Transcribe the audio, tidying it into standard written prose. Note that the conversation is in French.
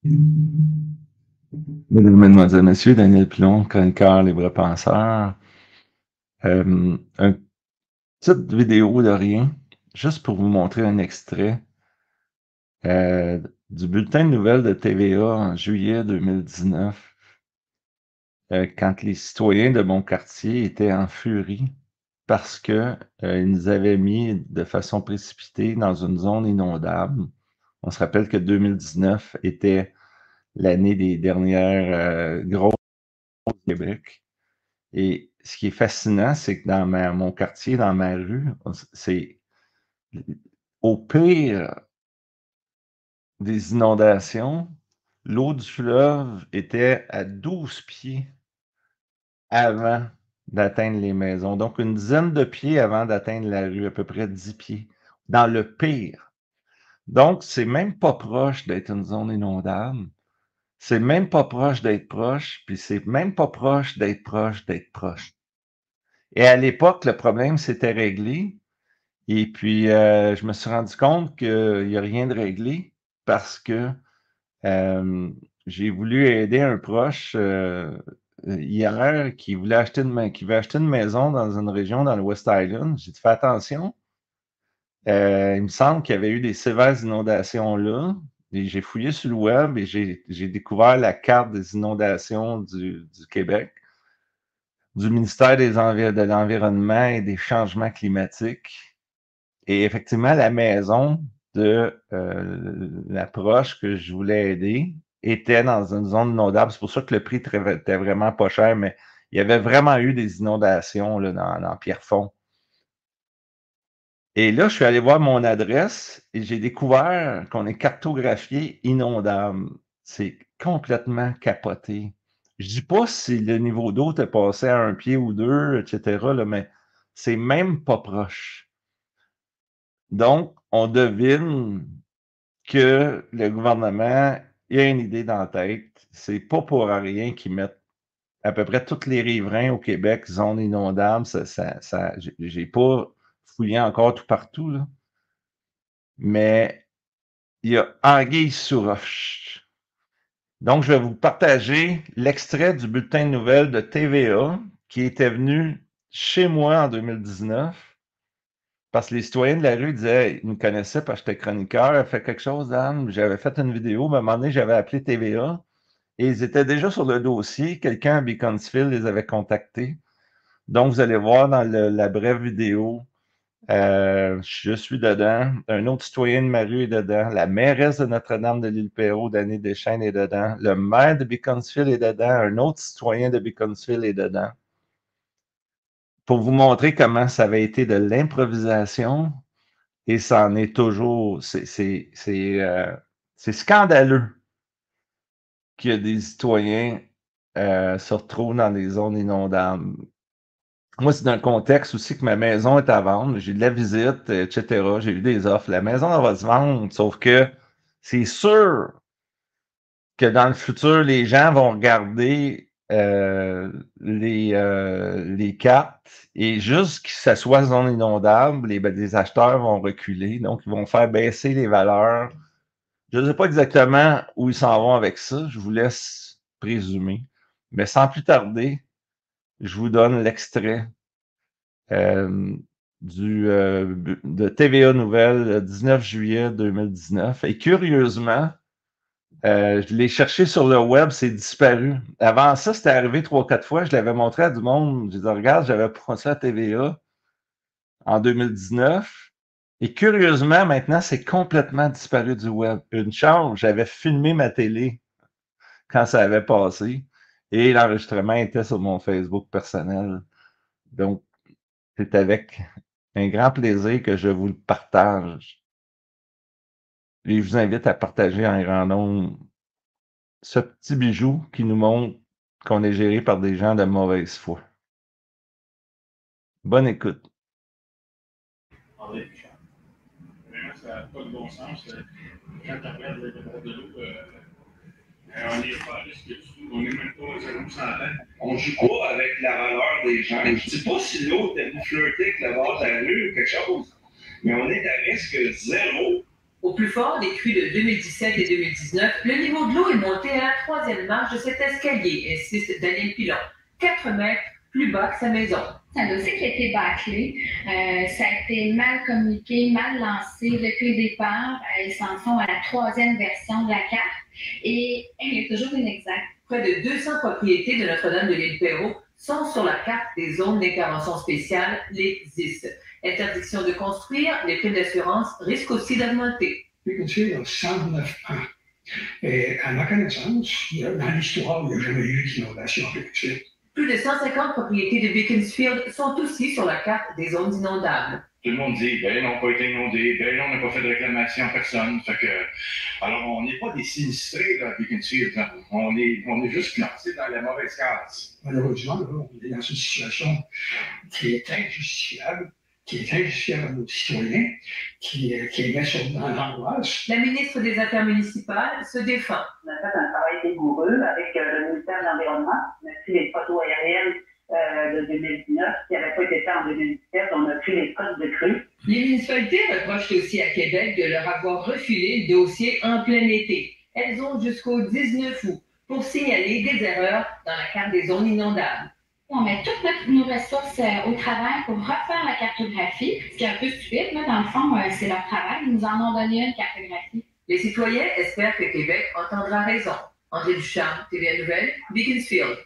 Mesdames, Mesdemoiselles, Messieurs, Daniel Pilon, chroniqueur Libre Penseur. Une petite vidéo de rien, juste pour vous montrer un extrait euh, du bulletin de nouvelles de TVA en juillet 2019, quand les citoyens de mon quartier étaient en furie parce que ils nous avaient mis de façon précipitée dans une zone inondable. On se rappelle que 2019 était l'année des dernières grosses au Québec. Et ce qui est fascinant, c'est que dans mon quartier, dans ma rue, c'est au pire des inondations, l'eau du fleuve était à 12 pieds avant d'atteindre les maisons. Donc, une dizaine de pieds avant d'atteindre la rue, à peu près 10 pieds, dans le pire. Donc, c'est même pas proche d'être une zone inondable. C'est même pas proche d'être proche, puis c'est même pas proche d'être proche d'être proche. Et à l'époque, le problème s'était réglé. Et puis, je me suis rendu compte qu'il n'y a rien de réglé parce que j'ai voulu aider un proche hier qui veut acheter une maison dans une région dans le West Island. J'ai dit, fais attention. Il me semble qu'il y avait eu des sévères inondations là. Et j'ai fouillé sur le web et j'ai découvert la carte des inondations du Québec, du ministère de l'Environnement et des Changements climatiques. Et effectivement, la maison de l'approche que je voulais aider était dans une zone inondable. C'est pour ça que le prix était vraiment pas cher, mais il y avait vraiment eu des inondations là, dans Pierrefonds. Et là, je suis allé voir mon adresse et j'ai découvert qu'on est cartographié inondable. C'est complètement capoté. Je dis pas si le niveau d'eau est passé à un pied ou deux, etc., là, mais c'est même pas proche. Donc, on devine que le gouvernement il a une idée dans la tête. C'est pas pour rien qu'ils mettent à peu près tous les riverains au Québec, zone inondable. J'ai pas fouillé encore tout partout, là. Mais il y a anguille sous roche. Donc, je vais vous partager l'extrait du bulletin de nouvelles de TVA qui était venu chez moi en 2019. Parce que les citoyens de la rue disaient, ils me connaissaient parce que j'étais chroniqueur, fait quelque chose, Dan. J'avais fait une vidéo, mais à un moment donné, j'avais appelé TVA et ils étaient déjà sur le dossier. Quelqu'un à Beaconsfield les avait contactés. Donc, vous allez voir dans la brève vidéo, je suis dedans. Un autre citoyen de ma rue est dedans. La mairesse de Notre-Dame de l'Île-Perrot, Dany Deschênes, est dedans. Le maire de Beaconsfield est dedans. Un autre citoyen de Beaconsfield est dedans. Pour vous montrer comment ça avait été de l'improvisation. Et ça en est toujours. C'est scandaleux qu'il y a des citoyens se retrouvent dans des zones inondables. Moi, c'est dans le contexte aussi que ma maison est à vendre. J'ai de la visite, etc. J'ai eu des offres. La maison, elle va se vendre, sauf que c'est sûr que dans le futur, les gens vont regarder les cartes et juste que ça soit zone inondable, les acheteurs vont reculer. Donc, ils vont faire baisser les valeurs. Je ne sais pas exactement où ils s'en vont avec ça, je vous laisse présumer. Mais sans plus tarder, je vous donne l'extrait euh, de TVA Nouvelles, le 19 juillet 2019. Et curieusement, je l'ai cherché sur le web, c'est disparu. Avant ça, c'était arrivé 3, 4 fois. Je l'avais montré à du monde. Je disais, regarde, j'avais pensé à TVA en 2019. Et curieusement, maintenant, c'est complètement disparu du web. Une chance, j'avais filmé ma télé quand ça avait passé et l'enregistrement était sur mon Facebook personnel. Donc, c'est avec un grand plaisir que je vous le partage. Et je vous invite à partager en grand nombre ce petit bijou qui nous montre qu'on est géré par des gens de mauvaise foi. Bonne écoute. Ça n'a pas de bon sens. Quand tu regardes le départ de l'eau, on n'est pas à risque du tout. On n'est même pas à 0%. On ne joue pas avec la valeur des gens. Je ne dis pas si l'autre est flirté avec le bord de la rue ou quelque chose, mais on est à risque zéro Au plus fort des crues de 2017 et 2019, le niveau de l'eau est monté à la troisième marche de cet escalier, insiste Daniel Pilon, 4 mètres plus bas que sa maison. C'est un dossier qui a été bâclé. Ça a été mal communiqué, mal lancé depuis le départ. Ils s'en sont à la troisième version de la carte et il est toujours inexact. Près de 200 propriétés de Notre-Dame de l'Île-Perrot sont sur la carte des zones d'intervention spéciale, les ZIS. Interdiction de construire, les primes d'assurance risquent aussi d'augmenter. Beacon Field a 109 ans. Et à ma connaissance, dans l'histoire, il n'y a jamais eu d'inondation à Beacon Field. Plus de 150 propriétés de Beaconsfield sont aussi sur la carte des zones inondables. Tout le monde dit, ben, on n'a pas été inondé, ben, on n'a pas fait de réclamation à personne. Fait que, alors, on n'est pas des sinistrés, là, à Beaconsfield. On est juste placés dans la mauvaise case. Malheureusement, là, on est dans une situation qui est injustifiable à nos citoyens, qui les met dans l'angoisse. La ministre des Affaires municipales se défend. On a fait un travail rigoureux avec le ministère de l'Environnement. On a pris les photos aériennes de 2019 qui n'avaient pas été faites en 2017. On a pris les codes de crue. Les municipalités reprochent aussi à Québec de leur avoir refilé le dossier en plein été. Elles ont jusqu'au 19 août pour signaler des erreurs dans la carte des zones inondables. On met toutes nos ressources au travail pour refaire la cartographie, ce qui est un peu stupide. Là, dans le fond, c'est leur travail. Ils nous en ont donné une cartographie. Les citoyens espèrent que Québec entendra raison. André Ducharme, TVA Nouvelle, Beaconsfield.